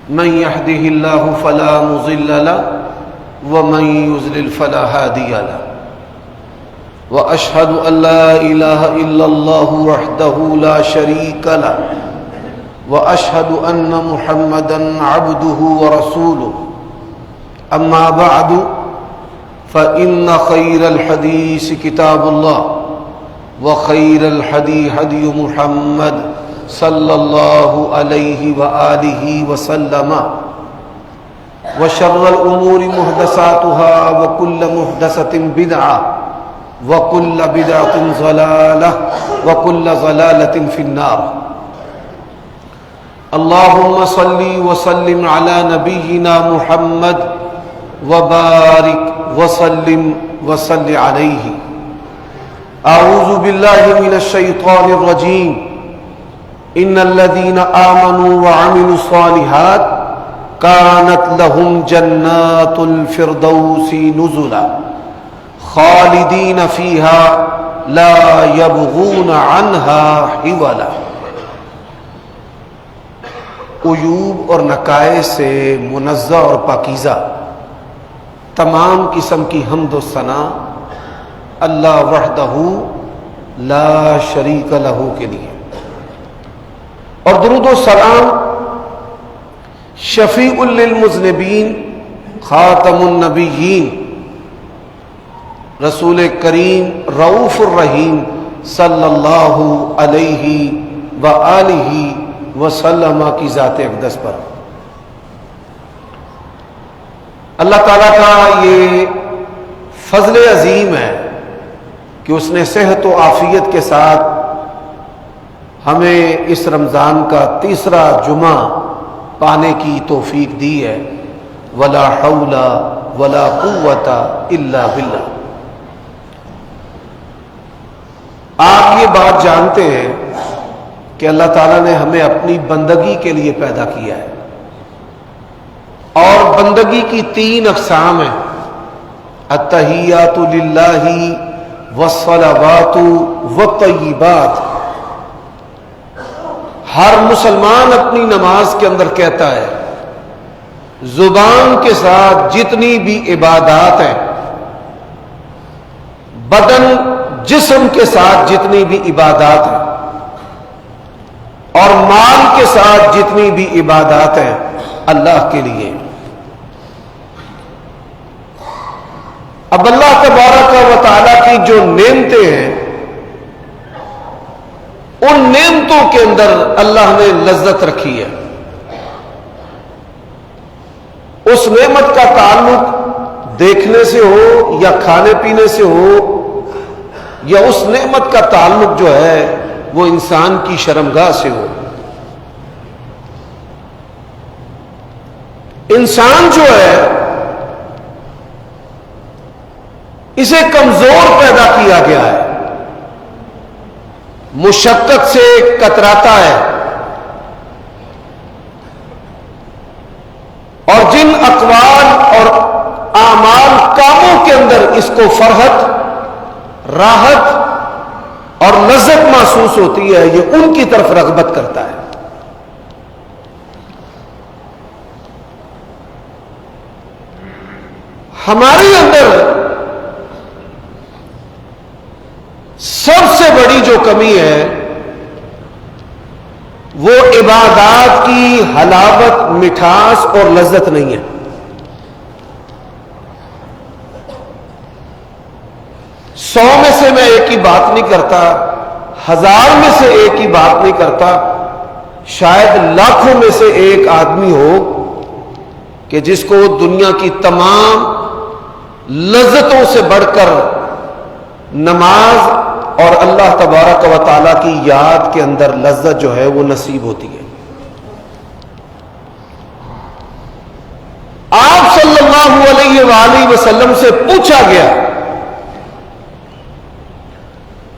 من يهده الله فلا مضل له ومن يضلل فلا هادي له وأشهد أن لا إله إلا الله وحده لا شريك له وأشهد أن محمدا عبده ورسوله أما بعد فإن خير الحديث كتاب الله وخير الهدي هدي محمد صلی اللہ علیہ وآلہ وسلم وشر الامور محدثاتها وكل محدثة بدعة وكل بدعة ضلالة وكل ضلالة في النار اللهم صل وسلم على نبينا محمد وبارك وسلم وصل عليه اعوذ بالله من الشيطان الرجيم ان الذين آمنوا وعملوا الصالحات كانت لهم جنات الفردوس نزلا خالدين فيها لا يبغون عنها حولا۔ عیوب اور نقائص سے منزہ اور پاکیزہ تمام قسم کی حمد و ثنا اللہ وحدہ لا شریک لہ کے لیے، اور درود و سلام شفیع للمذنبین خاتم النبیین رسول کریم رؤوف الرحیم صلی اللہ علیہ وآلہ وسلم کی ذات اقدس پر۔ اللہ تعالیٰ کا یہ فضل عظیم ہے کہ اس نے صحت و عافیت کے ساتھ ہمیں اس رمضان کا تیسرا جمعہ پانے کی توفیق دی ہے۔ ولا حول ولا قوت الا باللہ۔ آپ یہ بات جانتے ہیں کہ اللہ تعالیٰ نے ہمیں اپنی بندگی کے لیے پیدا کیا ہے، اور بندگی کی تین اقسام ہیں: التحیات للہ والصلوات والطیبات۔ ہر مسلمان اپنی نماز کے اندر کہتا ہے زبان کے ساتھ جتنی بھی عبادات ہیں، بدن جسم کے ساتھ جتنی بھی عبادات ہیں، اور مال کے ساتھ جتنی بھی عبادات ہیں اللہ کے لیے۔ اب اللہ تبارک و تعالیٰ کی جو نعمتیں ہیں، ان نعمتوں کے اندر اللہ نے لذت رکھی ہے۔ اس نعمت کا تعلق دیکھنے سے ہو یا کھانے پینے سے ہو، یا اس نعمت کا تعلق جو ہے وہ انسان کی شرمگاہ سے ہو۔ انسان جو ہے اسے کمزور پیدا کیا گیا ہے، مشقت سے کتراتا ہے، اور جن اقوال اور اعمال کاموں کے اندر اس کو فرحت، راحت اور لذت محسوس ہوتی ہے، یہ ان کی طرف رغبت کرتا ہے۔ ہمارے اندر سب سے بڑی جو کمی ہے وہ عبادات کی حلاوت، مٹھاس اور لذت نہیں ہے۔ 100 میں سے میں ایک ہی بات نہیں کرتا، 1000 میں سے ایک ہی بات نہیں کرتا، شاید لاکھوں میں سے ایک آدمی ہو کہ جس کو دنیا کی تمام لذتوں سے بڑھ کر نماز اور اللہ تبارک و تعالیٰ کی یاد کے اندر لذت جو ہے وہ نصیب ہوتی ہے۔ آپ صلی اللہ علیہ وآلہ وسلم سے پوچھا گیا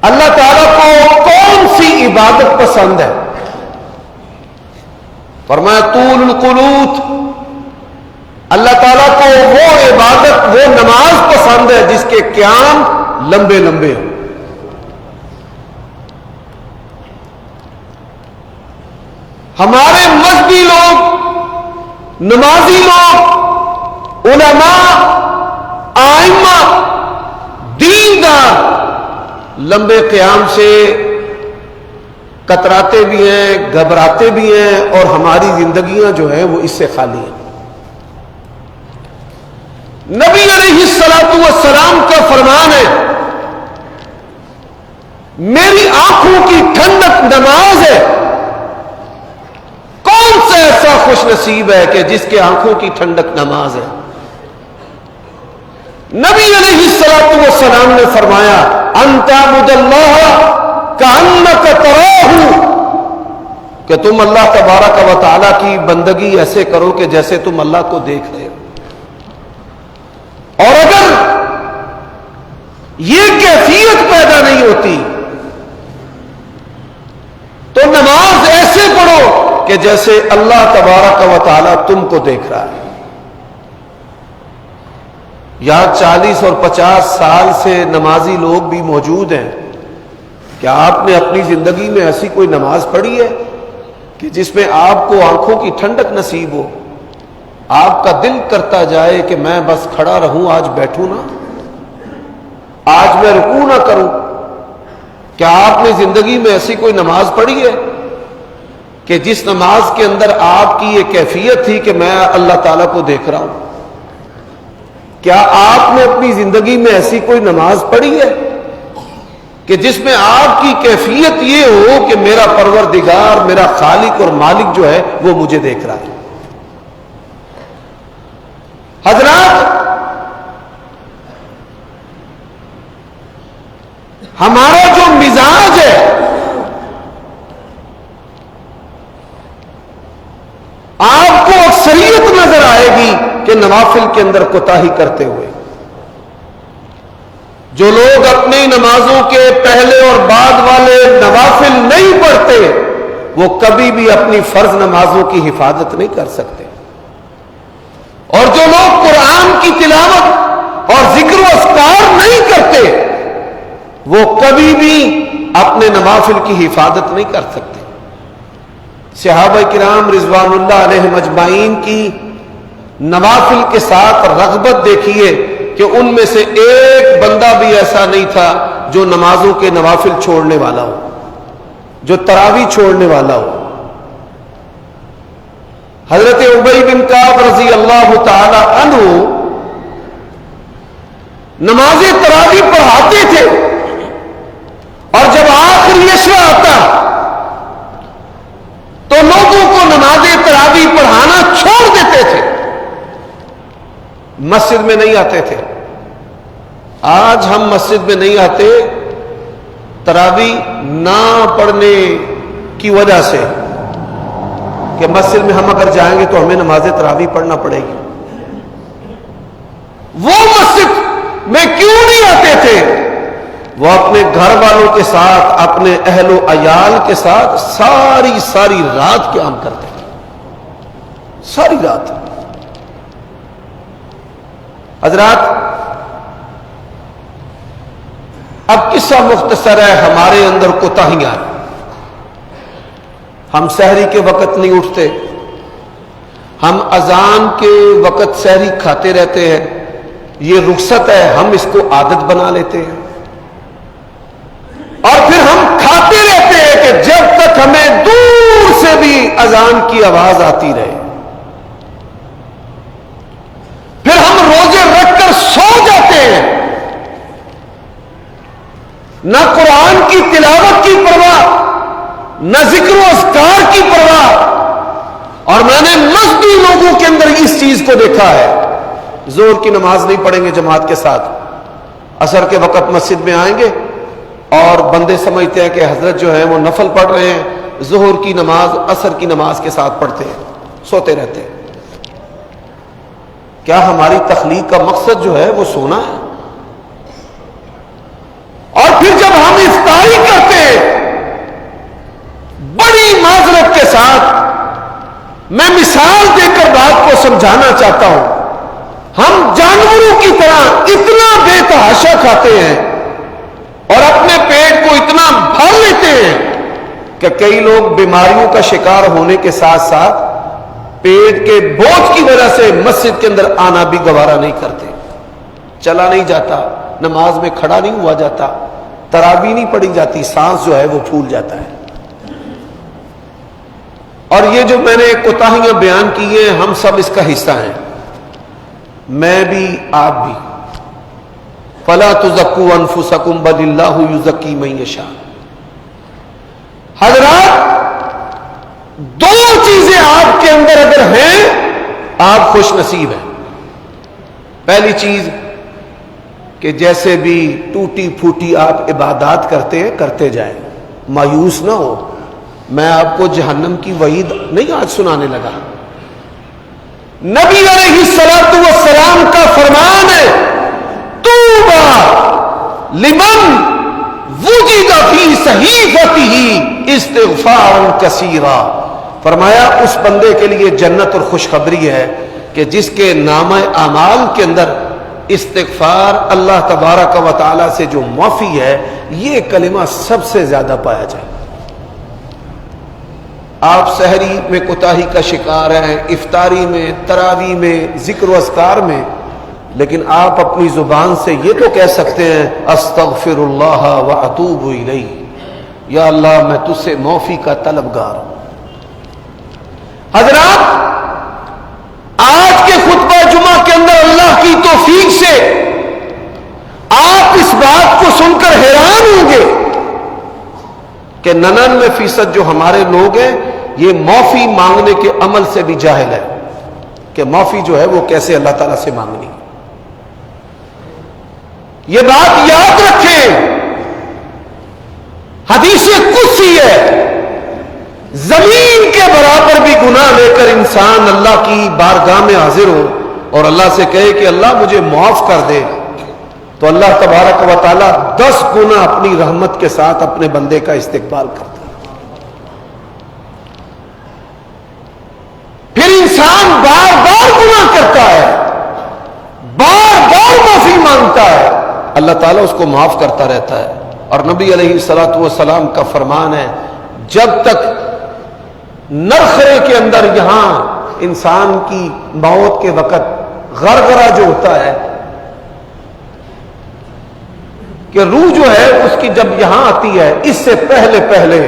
اللہ تعالیٰ کو کون سی عبادت پسند ہے؟ فرمایا طول القنوت۔ اللہ تعالیٰ کو وہ عبادت، وہ نماز پسند ہے جس کے قیام لمبے لمبے ہوں۔ ہمارے مذہبی لوگ، نمازی لوگ، علماء، آئمہ، دیندار لمبے قیام سے کتراتے بھی ہیں، گھبراتے بھی ہیں، اور ہماری زندگیاں جو ہیں وہ اس سے خالی ہیں۔ نبی علیہ الصلوۃ والسلام کا فرمان ہے، میری آنکھوں کی ٹھنڈک نماز ہے۔ کون سا ایسا خوش نصیب ہے کہ جس کے آنکھوں کی ٹھنڈک نماز ہے؟ نبی علیہ الصلوۃ والسلام نے فرمایا، ان تعبد اللہ کأنک تراہ، کہ تم اللہ تبارک و تعالیٰ کی بندگی ایسے کرو کہ جیسے تم اللہ کو دیکھ رہے ہو۔ اور اگر یہ کیفیت پیدا نہیں ہوتی تو نماز ایسے پڑھو کہ جیسے اللہ تبارک و تعالیٰ تم کو دیکھ رہا ہے۔ یہاں 40 اور 50 سال سے نمازی لوگ بھی موجود ہیں۔ کیا آپ نے اپنی زندگی میں ایسی کوئی نماز پڑھی ہے کہ جس میں آپ کو آنکھوں کی ٹھنڈک نصیب ہو، آپ کا دل کرتا جائے کہ میں بس کھڑا رہوں، آج بیٹھوں نہ، آج میں رکوع نہ کروں؟ کیا آپ نے زندگی میں ایسی کوئی نماز پڑھی ہے کہ جس نماز کے اندر آپ کی یہ کیفیت تھی کہ میں اللہ تعالیٰ کو دیکھ رہا ہوں؟ کیا آپ نے اپنی زندگی میں ایسی کوئی نماز پڑھی ہے کہ جس میں آپ کی کیفیت یہ ہو کہ میرا پروردگار، میرا خالق اور مالک جو ہے وہ مجھے دیکھ رہا ہے؟ حضرات، ہمارا جو مزاج ہے، آپ کو اکثریت نظر آئے گی کہ نوافل کے اندر کوتاہی کرتے ہوئے۔ جو لوگ اپنی نمازوں کے پہلے اور بعد والے نوافل نہیں پڑھتے، وہ کبھی بھی اپنی فرض نمازوں کی حفاظت نہیں کر سکتے۔ اور جو لوگ قرآن کی تلاوت اور ذکر و اذکار نہیں کرتے، وہ کبھی بھی اپنے نوافل کی حفاظت نہیں کر سکتے۔ صحابہ کرام رضوان اللہ علیہم اجمعین کی نوافل کے ساتھ رغبت دیکھیے کہ ان میں سے ایک بندہ بھی ایسا نہیں تھا جو نمازوں کے نوافل چھوڑنے والا ہو، جو تراویح چھوڑنے والا ہو۔ حضرت ابی بن کعب رضی اللہ تعالی عنہ نماز تراویح پڑھاتے تھے، اور جب آخری عشرہ آتا تو لوگوں کو نماز تراویح پڑھانا چھوڑ دیتے تھے، مسجد میں نہیں آتے تھے۔ آج ہم مسجد میں نہیں آتے تراویح نہ پڑھنے کی وجہ سے کہ مسجد میں ہم اگر جائیں گے تو ہمیں نماز تراویح پڑھنا پڑے گی۔ وہ مسجد میں کیوں نہیں آتے تھے؟ وہ اپنے گھر والوں کے ساتھ، اپنے اہل و عیال کے ساتھ ساری رات قیام کرتے تھے، ساری رات۔ حضرات، اب قصہ مختصر ہے، ہمارے اندر کوتاہیاں ہیں۔ ہم سحری کے وقت نہیں اٹھتے، ہم اذان کے وقت سحری کھاتے رہتے ہیں، یہ رخصت ہے، ہم اس کو عادت بنا لیتے ہیں، اور پھر ہم کھاتے رہتے ہیں کہ جب تک ہمیں دور سے بھی اذان کی آواز آتی رہے۔ پھر ہم روزے رکھ کر سو جاتے ہیں، نہ قرآن کی تلاوت کی پرواہ، نہ ذکر و اذکار کی پرواہ۔ اور میں نے مذہبی لوگوں کے اندر اس چیز کو دیکھا ہے، ظہر کی نماز نہیں پڑھیں گے جماعت کے ساتھ، عصر کے وقت مسجد میں آئیں گے اور بندے سمجھتے ہیں کہ حضرت جو ہے وہ نفل پڑھ رہے ہیں، ظہر کی نماز عصر کی نماز کے ساتھ پڑھتے ہیں، سوتے رہتے ہیں۔ کیا ہماری تخلیق کا مقصد جو ہے وہ سونا ہے؟ اور پھر جب ہم افطاری کرتے ہیں، بڑی معذرت کے ساتھ میں مثال دے کر بات کو سمجھانا چاہتا ہوں، ہم جانوروں کی طرح اتنا بے تحاشا کھاتے ہیں اور اپنے پیٹ کو اتنا بھر لیتے ہیں کہ کئی لوگ بیماریوں کا شکار ہونے کے ساتھ ساتھ پیٹ کے بوجھ کی وجہ سے مسجد کے اندر آنا بھی گوارا نہیں کرتے، چلا نہیں جاتا، نماز میں کھڑا نہیں ہوا جاتا، تراویح نہیں پڑھی جاتی، سانس جو ہے وہ پھول جاتا ہے۔ اور یہ جو میں نے کوتاہیاں بیان کی ہیں، ہم سب اس کا حصہ ہیں، میں بھی آپ بھی۔ فَلَا تُزَكُّوا أَنفُسَكُمْ بَلِ اللَّهُ يُزَكِّي مَن يَشَاءُ۔ حضرات، دو چیزیں آپ کے اندر اگر ہیں آپ خوش نصیب ہیں۔ پہلی چیز کہ جیسے بھی ٹوٹی پھوٹی آپ عبادات کرتے جائیں، مایوس نہ ہو۔ میں آپ کو جہنم کی وعید نہیں آج سنانے لگا، نبی علیہ الصلوۃ والسلام کا فرمان ہے، طوبی لمن وجد فی صحیفتہ استغفارا کثیرا۔ فرمایا اس بندے کے لیے جنت اور خوشخبری ہے کہ جس کے نامہ اعمال کے اندر استغفار، اللہ تبارک و تعالی سے جو معافی ہے، یہ کلمہ سب سے زیادہ پایا جائے۔ آپ سحری میں کوتاہی کا شکار ہیں، افطاری میں، تراویح میں، ذکر و اذکار میں، لیکن آپ اپنی زبان سے یہ تو کہہ سکتے ہیں استغفر اللہ واتوب الیہ، یا اللہ میں تجھ سے معافی کا طلبگار ہوں۔ حضرات، آج کے خطبہ جمعہ کے اندر اللہ کی توفیق سے آپ اس بات کو سن کر حیران ہوں گے کہ 99% جو ہمارے لوگ ہیں یہ معافی مانگنے کے عمل سے بھی جاہل ہے کہ معافی جو ہے وہ کیسے اللہ تعالیٰ سے مانگنی۔ یہ بات یاد رکھیں، حدیث قدسی ہے، زمین کے برابر بھی گناہ لے کر انسان اللہ کی بارگاہ میں حاضر ہو اور اللہ سے کہے کہ اللہ مجھے معاف کر دے، تو اللہ تبارک و تعالیٰ 10 گنا اپنی رحمت کے ساتھ اپنے بندے کا استقبال کرتا ہے۔ پھر انسان بار بار گناہ کرتا ہے، بار بار معافی مانگتا ہے، اللہ تعالیٰ اس کو معاف کرتا رہتا ہے۔ اور نبی علیہ الصلوۃ والسلام کا فرمان ہے، جب تک نرخرے کے اندر یہاں انسان کی موت کے وقت غرغرہ جو ہوتا ہے کہ روح جو ہے اس کی جب یہاں آتی ہے، اس سے پہلے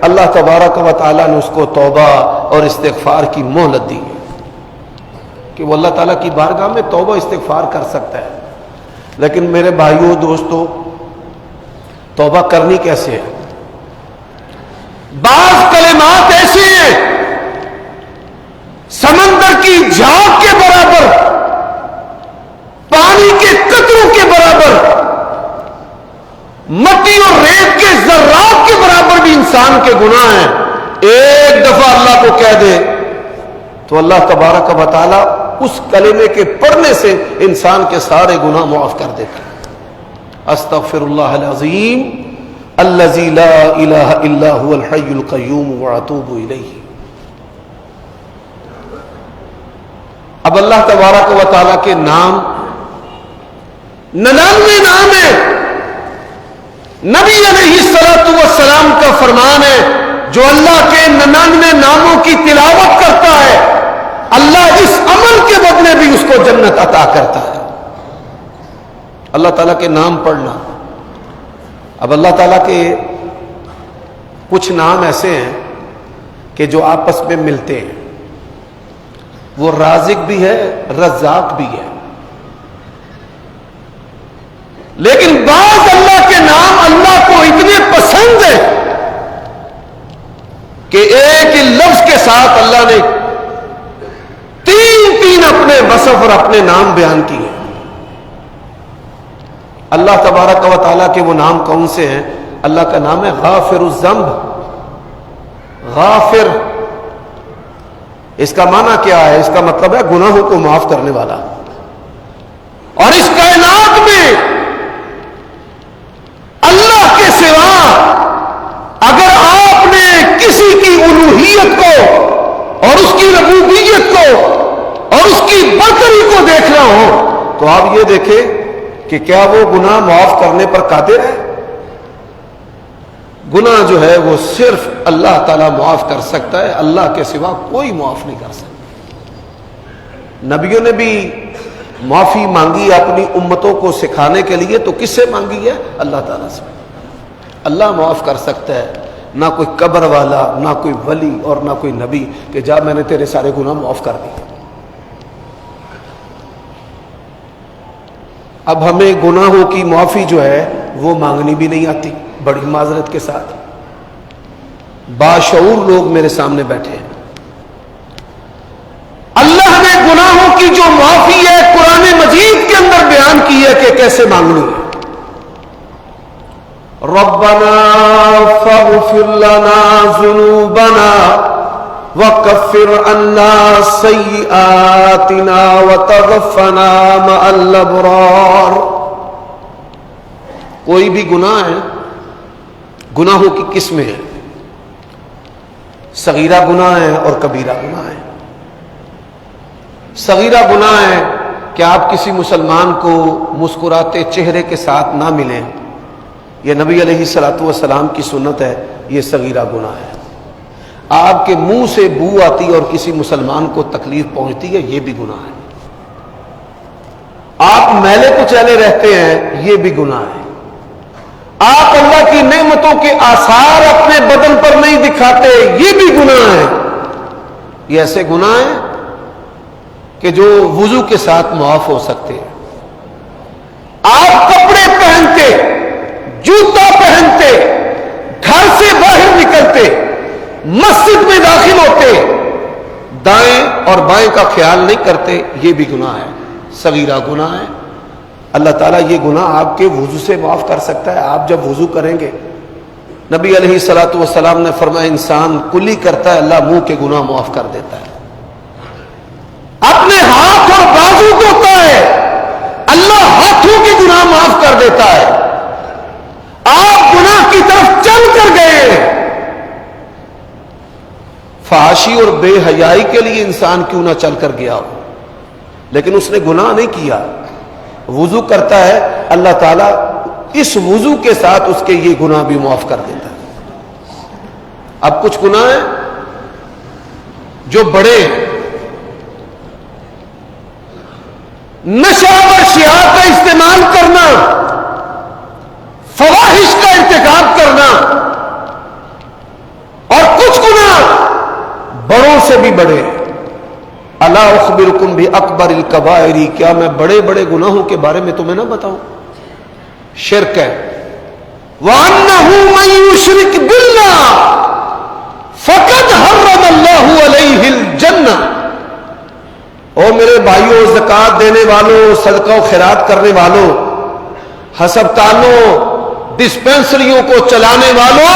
اللہ تبارک و تعالیٰ نے اس کو توبہ اور استغفار کی مہلت دی ہے کہ وہ اللہ تعالیٰ کی بارگاہ میں توبہ استغفار کر سکتا ہے۔ لیکن میرے بھائیوں دوستو، توبہ کرنی کیسے ہے؟ بعض کلمات ایسے ہیں سمندر کی جھاگ کے برابر، پانی کے قطروں کے برابر، مٹی اور ریت کے ذرات کے برابر بھی انسان کے گناہ ہیں۔ ایک دفعہ اللہ کو کہہ دے تو اللہ تبارک و تعالی اس کلمے کے پڑھنے سے انسان کے سارے گناہ معاف کر دیتا ہے۔ استغفر اللہ العظیم الذی لا الہ الا هو الحی القیوم واتوب الیہ۔ اب اللہ تبارک و تعالی کے نام 99 نام ہیں۔ نبی علیہ الصلوۃ والسلام کا فرمان ہے، جو اللہ کے 99 ناموں کی تلاوت کرتا ہے، اللہ اس عمل کے بدلے بھی اس کو جنت عطا کرتا ہے۔ اللہ تعالیٰ کے نام پڑھنا۔ اب اللہ تعالیٰ کے کچھ نام ایسے ہیں کہ جو آپس میں ملتے ہیں، وہ رازق بھی ہے، رزاق بھی ہے، لیکن بعض اللہ کے نام اللہ کو اتنے پسند ہیں کہ ایک لفظ کے ساتھ اللہ نے تین اپنے وصف اور اپنے نام بیان کیے۔ اللہ تبارک و تعالیٰ کے وہ نام کون سے ہیں؟ اللہ کا نام ہے غافر الذنب۔ غافر، اس کا معنی کیا ہے؟ اس کا مطلب ہے گناہوں کو معاف کرنے والا۔ اور اس کائنات میں اللہ کے سوا اگر آپ نے کسی کی الوہیت کو اور اس کی ربوبیت کو اور اس کی برتری کو دیکھنا ہو تو آپ یہ دیکھیں کہ کیا وہ گناہ معاف کرنے پر قادر ہے؟ گناہ جو ہے وہ صرف اللہ تعالیٰ معاف کر سکتا ہے، اللہ کے سوا کوئی معاف نہیں کر سکتا۔ نبیوں نے بھی معافی مانگی اپنی امتوں کو سکھانے کے لیے، تو کس سے مانگی ہے؟ اللہ تعالیٰ سے۔ اللہ معاف کر سکتا ہے، نہ کوئی قبر والا، نہ کوئی ولی اور نہ کوئی نبی کہ جا میں نے تیرے سارے گناہ معاف کر دیے۔ اب ہمیں گناہوں کی معافی جو ہے وہ مانگنی بھی نہیں آتی، بڑی معذرت کے ساتھ۔ باشعور لوگ میرے سامنے بیٹھے ہیں، اللہ نے گناہوں کی جو معافی ہے قرآن مجید کے اندر بیان کی ہے کہ کیسے مانگنی ہے۔ ربنا فاغفر لنا ذنوبنا وکفر عنا سیئاتنا وتوفنا مع الابرار۔ کوئی بھی گناہ ہے، گناہوں کی قسمیں ہیں، صغیرہ گناہ ہے اور کبیرہ گناہ ہے۔ صغیرہ گناہ ہے کہ آپ کسی مسلمان کو مسکراتے چہرے کے ساتھ نہ ملیں، یہ نبی علیہ الصلوۃ والسلام کی سنت ہے، یہ صغیرہ گناہ ہے۔ آپ کے منہ سے بو آتی اور کسی مسلمان کو تکلیف پہنچتی ہے، یہ بھی گناہ ہے۔ آپ میلے کچیلے رہتے ہیں، یہ بھی گناہ ہے۔ آپ اللہ کی نعمتوں کے آثار اپنے بدن پر نہیں دکھاتے، یہ بھی گناہ ہے۔ یہ ایسے گناہ ہیں کہ جو وضو کے ساتھ معاف ہو سکتے ہیں۔ آپ کپڑے پہنتے، جوتا پہنتے، گھر سے باہر نکلتے، مسجد میں داخل ہوتے، دائیں اور بائیں کا خیال نہیں کرتے، یہ بھی گناہ ہے، صغیرہ گناہ ہے۔ اللہ تعالیٰ یہ گناہ آپ کے وضو سے معاف کر سکتا ہے۔ آپ جب وضو کریں گے، نبی علیہ الصلوۃ والسلام نے فرمایا انسان کلی کرتا ہے، اللہ منہ کے گناہ معاف کر دیتا ہے۔ اپنے ہاتھ اور بازو دھوتا ہے، اللہ ہاتھوں کے گناہ معاف کر دیتا ہے۔ آپ گناہ کی طرف چل کر گئے، فحاشی اور بے حیائی کے لیے انسان کیوں نہ چل کر گیا ہو، لیکن اس نے گناہ نہیں کیا، وضو کرتا ہے، اللہ تعالیٰ اس وضو کے ساتھ اس کے یہ گناہ بھی معاف کر دیتا ہے۔ اب کچھ گناہ ہیں جو بڑے ہیں، نشہ و اشیاء کا استعمال کرنا، فواحش کا ارتکاب کرنا، اور کچھ گناہ بڑوں سے بھی بڑے ہیں۔ الا اخبرکم باکبر الکبائر، کیا میں بڑے بڑے گناہوں کے بارے میں تمہیں نہ بتاؤں؟ شرک ہے، وَأَنَّهُ مَن يُشْرِكْ بِاللَّهِ فَقَدْ حَرَّمَ اللَّهُ عَلَيْهِ الْجَنَّةَ۔ او میرے بھائیوں، زکوٰۃ دینے والوں، صدقہ و خیرات کرنے والوں، ہسپتالوں، ڈسپینسریوں کو چلانے والوں،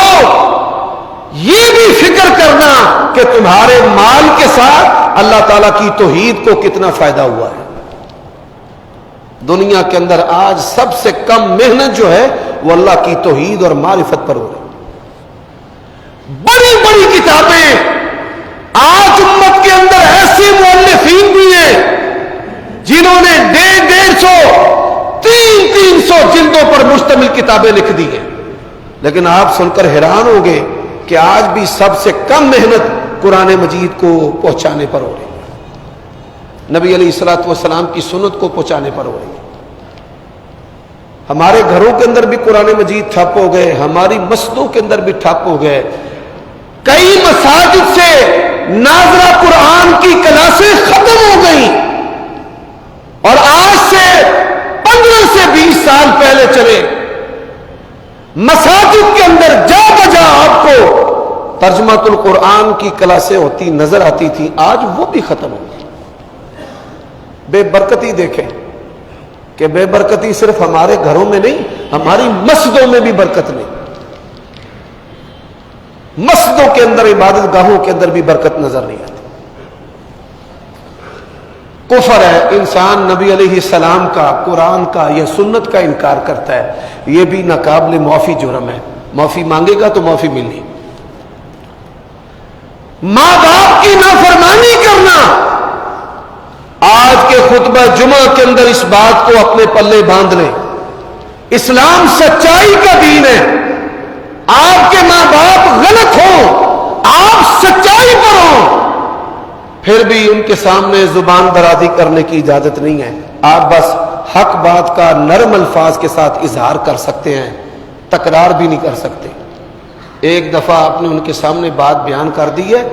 یہ بھی فکر کرنا کہ تمہارے مال کے ساتھ اللہ تعالیٰ کی توحید کو کتنا فائدہ ہوا ہے۔ دنیا کے اندر آج سب سے کم محنت جو ہے وہ اللہ کی توحید اور معرفت پر ہو رہی ہے۔ بڑی بڑی کتابیں آج امت کے اندر ایسے مؤلفین بھی ہیں جنہوں نے 150 300 جلدوں پر مشتمل کتابیں لکھ دی ہیں، لیکن آپ سن کر حیران ہوں گے کہ آج بھی سب سے کم محنت قرآن مجید کو پہنچانے پر ہو رہی ہے، نبی علیہ الصلوۃ والسلام کی سنت کو پہنچانے پر ہو رہی ہے۔ ہمارے گھروں کے اندر بھی قرآن مجید ٹھپ ہو گئے، ہماری مسجدوں کے اندر بھی ٹھپ ہو گئے۔ کئی مساجد سے ناظرہ قرآن کی کلاسیں ختم ہو گئیں، اور آج سے 15 سے 20 سال پہلے چلے مساجد کے اندر جا بجا آپ کو ترجمۃ القرآن کی کلاسیں ہوتی نظر آتی تھی، آج وہ بھی ختم ہو گئی۔ بے برکتی دیکھیں کہ بے برکتی صرف ہمارے گھروں میں نہیں، ہماری مسجدوں میں بھی برکت نہیں۔ مسجدوں کے اندر، عبادت گاہوں کے اندر بھی برکت نظر نہیں آتی۔ کفر ہے، انسان نبی علیہ السلام کا، قرآن کا یا سنت کا انکار کرتا ہے، یہ بھی ناقابل معافی جرم ہے۔ معافی مانگے گا تو معافی ملے۔ ماں باپ کی نافرمانی کرنا، آج کے خطبہ جمعہ کے اندر اس بات کو اپنے پلے باندھ لیں۔ اسلام سچائی کا دین ہے، آپ کے ماں باپ غلط ہوں، آپ سچائی پر ہوں، پھر بھی ان کے سامنے زبان درازی کرنے کی اجازت نہیں ہے. آپ بس حق بات کا نرم الفاظ کے ساتھ اظہار کر سکتے ہیں، تکرار بھی نہیں کر سکتے. ایک دفعہ آپ نے ان کے سامنے بات بیان کر دی ہے،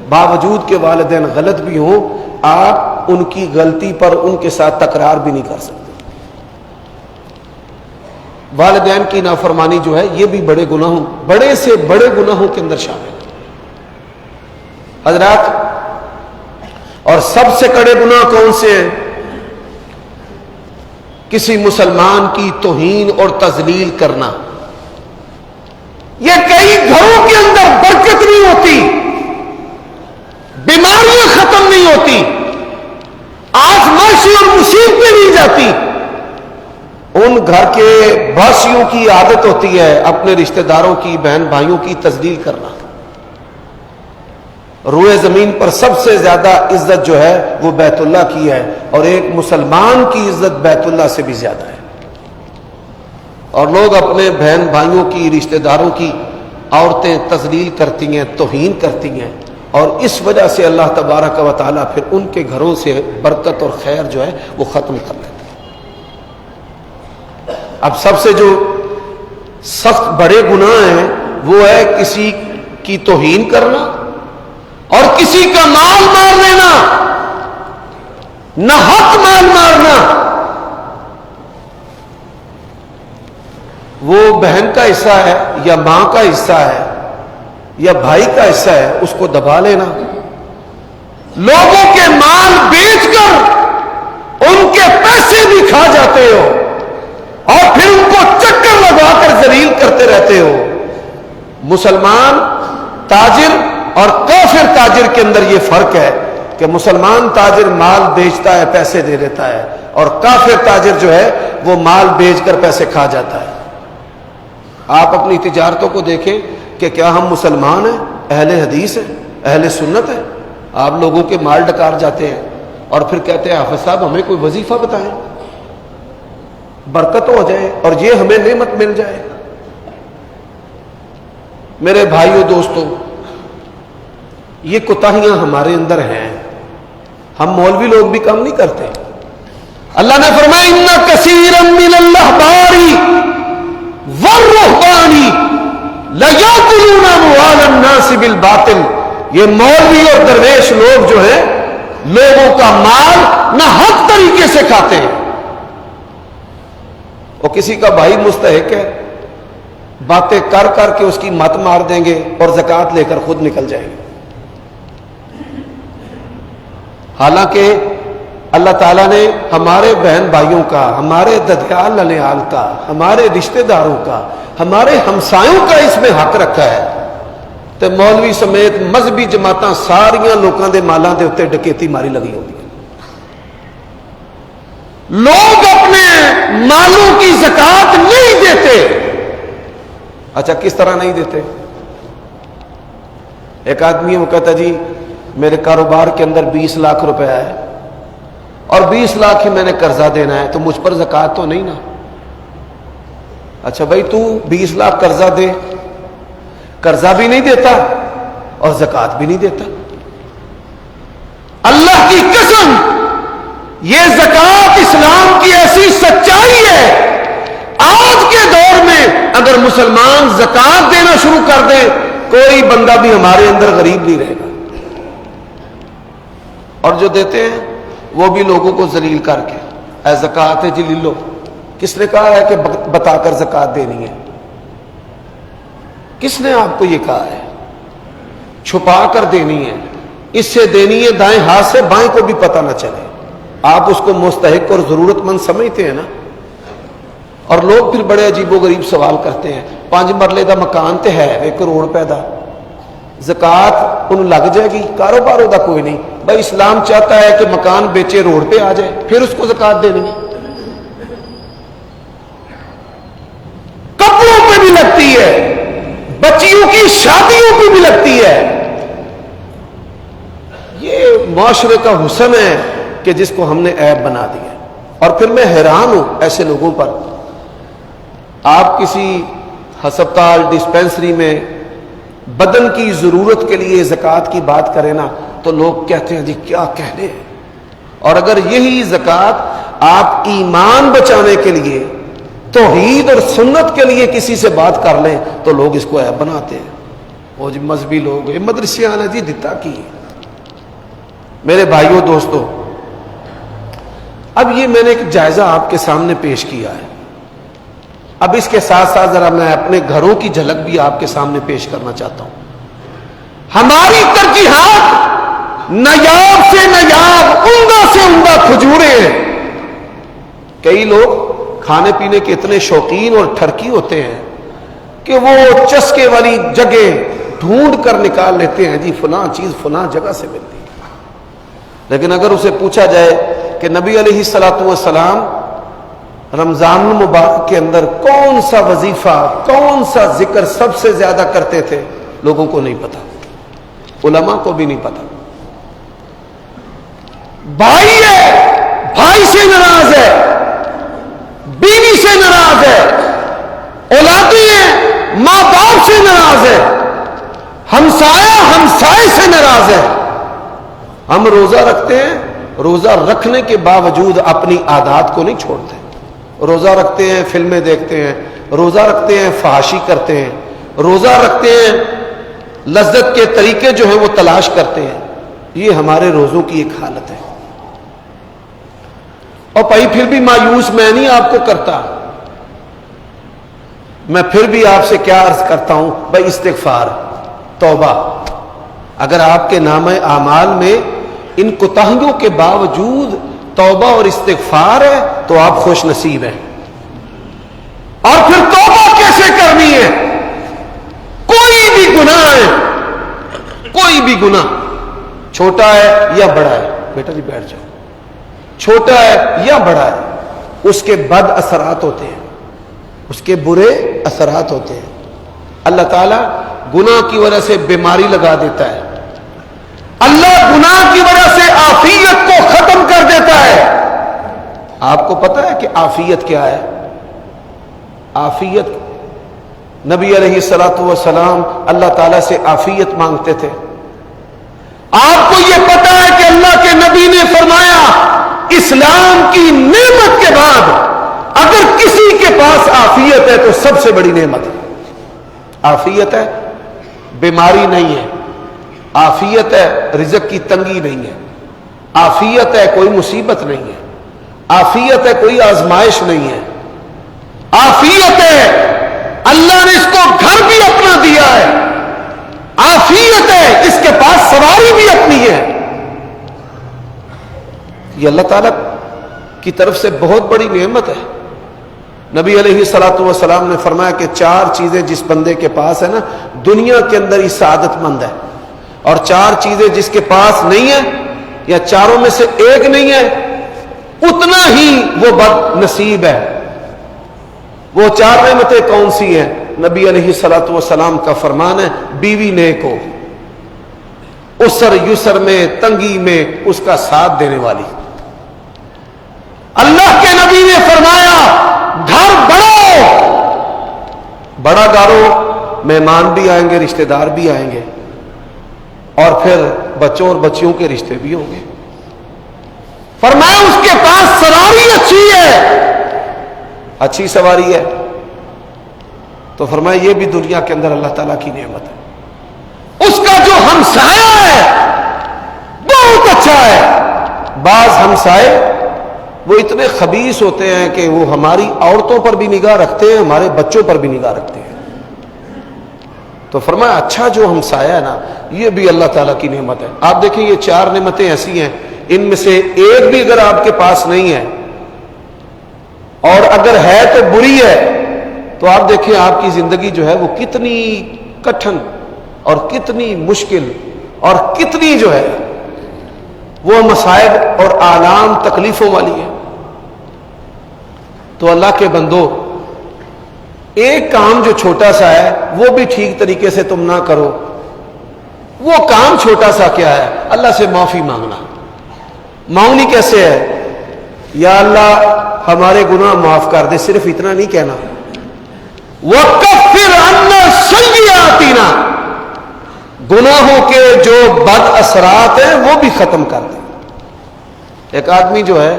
باوجود کہ والدین غلط بھی ہوں، آپ ان کی غلطی پر ان کے ساتھ تکرار بھی نہیں کر سکتے. والدین کی نافرمانی جو ہے یہ بھی بڑے گناہوں، بڑے سے بڑے گناہوں کے اندر شامل ہے. حضرات، اور سب سے کڑے گناہ کون سے ہیں؟ کسی مسلمان کی توہین اور تذلیل کرنا. یہ کئی گھروں کے اندر برکت نہیں ہوتی، بیماریاں ختم نہیں ہوتی، آزمائشیں اور مصیبتیں نہیں جاتی. ان گھر کے باشیوں کی عادت ہوتی ہے اپنے رشتہ داروں کی، بہن بھائیوں کی تذلیل کرنا. روئے زمین پر سب سے زیادہ عزت جو ہے وہ بیت اللہ کی ہے، اور ایک مسلمان کی عزت بیت اللہ سے بھی زیادہ ہے. اور لوگ اپنے بہن بھائیوں کی، رشتہ داروں کی عورتیں تذلیل کرتی ہیں، توہین کرتی ہیں، اور اس وجہ سے اللہ تبارک و تعالیٰ پھر ان کے گھروں سے برکت اور خیر جو ہے وہ ختم کر لیتا ہے. اب سب سے جو سخت بڑے گناہ ہیں وہ ہے کسی کی توہین کرنا اور کسی کا مال مار لینا، نہ حق مال مارنا. وہ بہن کا حصہ ہے یا ماں کا حصہ ہے یا بھائی کا حصہ ہے، اس کو دبا لینا. لوگوں کے مال بیچ کر ان کے پیسے بھی کھا جاتے ہو اور پھر ان کو چکر لگا کر ذلیل کرتے رہتے ہو. مسلمان تاجر اور کافر تاجر کے اندر یہ فرق ہے کہ مسلمان تاجر مال بیچتا ہے، پیسے دے دیتا ہے، اور کافر تاجر جو ہے وہ مال بیچ کر پیسے کھا جاتا ہے. آپ اپنی تجارتوں کو دیکھیں کہ کیا ہم مسلمان ہیں، اہل حدیث ہیں، اہل سنت ہیں؟ آپ لوگوں کے مال ڈکار جاتے ہیں اور پھر کہتے ہیں حافظ صاحب ہمیں کوئی وظیفہ بتائیں، برکت ہو جائے اور یہ ہمیں نعمت مل جائے. میرے بھائیوں دوستوں، یہ کوتاہیاں ہمارے اندر ہیں. ہم مولوی لوگ بھی کم نہیں کرتے. اللہ نے فرمایا ان کثیرا من الاحبار والرهبان لیاکلون اموال الناس بالباطل. یہ مولوی اور درویش لوگ جو ہیں لوگوں کا مال نہ حق طریقے سے کھاتے ہیں. وہ کسی کا بھائی مستحق ہے، باتیں کر کر کے اس کی مت مار دیں گے اور زکوٰۃ لے کر خود نکل جائیں گے. حالانکہ اللہ تعالیٰ نے ہمارے بہن بھائیوں کا، ہمارے ددیال ننیال کا، ہمارے رشتہ داروں کا، ہمارے ہمسایوں کا اس میں حق رکھا ہے. تو مولوی سمیت مذہبی جماعتاں ساریاں لوگوں دے مالاں دے اوتے ڈکیتی ماری لگی ہوئی ہے. لوگ اپنے مالوں کی زکوٰۃ نہیں دیتے. اچھا کس طرح نہیں دیتے؟ ایک آدمی وہ کہتا جی میرے کاروبار کے اندر 20 لاکھ روپے ہے اور 20 لاکھ ہی میں نے قرضہ دینا ہے، تو مجھ پر زکوٰۃ تو نہیں نا. اچھا بھائی تو 20 لاکھ قرضہ دے، قرضہ بھی نہیں دیتا اور زکوٰۃ بھی نہیں دیتا. اللہ کی قسم یہ زکوٰۃ اسلام کی ایسی سچائی ہے، آج کے دور میں اگر مسلمان زکوٰۃ دینا شروع کر دے کوئی بندہ بھی ہمارے اندر غریب نہیں رہے گا. اور جو دیتے ہیں وہ بھی لوگوں کو ذلیل کر کے اے زکوٰۃ ہے جی لے لو. کس نے کہا ہے کہ بتا کر زکوٰۃ دینی ہے؟ کس نے آپ کو یہ کہا ہے؟ چھپا کر دینی ہے، اس سے دینی ہے دائیں ہاتھ سے، بائیں کو بھی پتہ نہ چلے. آپ اس کو مستحق اور ضرورت مند سمجھتے ہیں نا. اور لوگ پھر بڑے عجیب و غریب سوال کرتے ہیں 5 مرلے دا مکان تے ہے 1 کروڑ روپے دا، زکوٰۃ ان لگ جائے گی؟ کاروبار دا کوئی نہیں بھائی. اسلام چاہتا ہے کہ مکان بیچے روڈ پہ آ جائے پھر اس کو زکوٰۃ دینی ہے. کپڑوں پہ بھی لگتی ہے، بچیوں کی شادیوں پہ بھی لگتی ہے. یہ معاشرے کا حسن ہے کہ جس کو ہم نے عیب بنا دیا. اور پھر میں حیران ہوں ایسے لوگوں پر. آپ کسی ہسپتال ڈسپینسری میں بدن کی ضرورت کے لیے زکوٰۃ کی بات کریں نا تو لوگ کہتے ہیں جی کیا کہنے ہیں. اور اگر یہی زکوٰۃ آپ ایمان بچانے کے لیے توحید اور سنت کے لیے کسی سے بات کر لیں تو لوگ اس کو عیب بناتے ہیں. وہ جی مذہبی لوگ یہ مدرسے آنا جی دتا کی. میرے بھائیوں دوستوں، اب یہ میں نے ایک جائزہ آپ کے سامنے پیش کیا ہے. اب اس کے ساتھ ساتھ ذرا میں اپنے گھروں کی جھلک بھی آپ کے سامنے پیش کرنا چاہتا ہوں. ہماری ترجیحات نایاب سے نایاب، عمدہ سے عمدہ کھجوریں ہیں. کئی لوگ کھانے پینے کے اتنے شوقین اور ٹھرکی ہوتے ہیں کہ وہ چسکے والی جگہ ڈھونڈ کر نکال لیتے ہیں جی فلاں چیز فلاں جگہ سے ملتی ہے. لیکن اگر اسے پوچھا جائے کہ نبی علیہ الصلوۃ والسلام رمضان المبارک کے اندر کون سا وظیفہ کون سا ذکر سب سے زیادہ کرتے تھے، لوگوں کو نہیں پتا، علماء کو بھی نہیں پتا. بھائی ہے بھائی سے ناراض ہے، بیوی سے ناراض ہے، اولادی ہیں ماں باپ سے ناراض ہے، ہمسایہ ہمسائے سے ناراض ہے. ہم روزہ رکھتے ہیں، روزہ رکھنے کے باوجود اپنی عادات کو نہیں چھوڑتے. روزہ رکھتے ہیں فلمیں دیکھتے ہیں، روزہ رکھتے ہیں فحاشی کرتے ہیں، روزہ رکھتے ہیں لذت کے طریقے جو ہیں وہ تلاش کرتے ہیں. یہ ہمارے روزوں کی ایک حالت ہے. اور بھائی پھر بھی مایوس میں نہیں آپ کو کرتا، میں پھر بھی آپ سے کیا عرض کرتا ہوں بھائی استغفار توبہ. اگر آپ کے نامہ اعمال میں ان کوتاہیوں کے باوجود توبہ اور استغفار ہے تو آپ خوش نصیب ہیں. اور پھر توبہ کیسے کرنی ہے؟ کوئی بھی گناہ ہے، کوئی بھی گناہ چھوٹا ہے یا بڑا ہے، بیٹا جی بیٹھ جاؤ، چھوٹا ہے یا بڑا ہے، اس کے بد اثرات ہوتے ہیں، اس کے برے اثرات ہوتے ہیں. اللہ تعالیٰ گناہ کی وجہ سے بیماری لگا دیتا ہے، اللہ گناہ کی وجہ سے عافیت کو ختم کر دیتا ہے. آپ کو پتہ ہے کہ عافیت کیا ہے؟ عافیت، نبی علیہ الصلوۃ والسلام اللہ تعالیٰ سے عافیت مانگتے تھے. آپ کو یہ پتہ ہے کہ اللہ کے نبی نے فرمایا اسلام کی نعمت کے بعد اگر کسی کے پاس عافیت ہے تو سب سے بڑی نعمت ہے. عافیت ہے، بیماری نہیں ہے، عافیت ہے رزق کی تنگی نہیں ہے، عافیت ہے کوئی مصیبت نہیں ہے، عافیت ہے کوئی آزمائش نہیں ہے، عافیت ہے اللہ نے اس کو گھر بھی اپنا دیا ہے، عافیت ہے اس کے پاس سواری بھی اپنی ہے. یہ اللہ تعالیٰ کی طرف سے بہت بڑی نعمت ہے. نبی علیہ الصلوۃ والسلام نے فرمایا کہ 4 چیزیں جس بندے کے پاس ہے نا دنیا کے اندر ہی سعادت مند ہے، اور 4 چیزیں جس کے پاس نہیں ہے یا چاروں میں سے ایک نہیں ہے اتنا ہی وہ بد نصیب ہے. وہ 4 نعمتیں کون سی ہیں؟ نبی علیہ الصلوۃ والسلام کا فرمان ہے بیوی نیک ہو، اسر یسر میں تنگی میں اس کا ساتھ دینے والی. اللہ کے نبی نے فرمایا گھر بڑا گھرو، مہمان بھی آئیں گے رشتہ دار بھی آئیں گے اور پھر بچوں اور بچیوں کے رشتے بھی ہوں گے. فرمایا اس کے پاس سواری اچھی ہے، اچھی سواری ہے، تو فرمایا یہ بھی دنیا کے اندر اللہ تعالیٰ کی نعمت ہے. اس کا جو ہمسایہ ہے بہت اچھا ہے. بعض ہمسائے وہ اتنے خبیث ہوتے ہیں کہ وہ ہماری عورتوں پر بھی نگاہ رکھتے ہیں، ہمارے بچوں پر بھی نگاہ رکھتے ہیں. تو فرمایا اچھا جو ہمسایہ ہے نا یہ بھی اللہ تعالیٰ کی نعمت ہے. آپ دیکھیں یہ 4 نعمتیں ایسی ہیں، ان میں سے ایک بھی اگر آپ کے پاس نہیں ہے اور اگر ہے تو بری ہے تو آپ دیکھیں آپ کی زندگی جو ہے وہ کتنی کٹھن اور کتنی مشکل اور کتنی جو ہے وہ مصائب اور آلام تکلیفوں والی ہے. تو اللہ کے بندو ایک کام جو چھوٹا سا ہے وہ بھی ٹھیک طریقے سے تم نہ کرو. وہ کام چھوٹا سا کیا ہے؟ اللہ سے معافی مانگنا. مانگنی کیسے ہے؟ یا اللہ ہمارے گناہ معاف کر دے، صرف اتنا نہیں کہنا. وَكَفِّرْ عَنَّا سَيِّئَاتِنَا، گناہوں کے جو بد اثرات ہیں وہ بھی ختم کر دیں۔ ایک آدمی جو ہے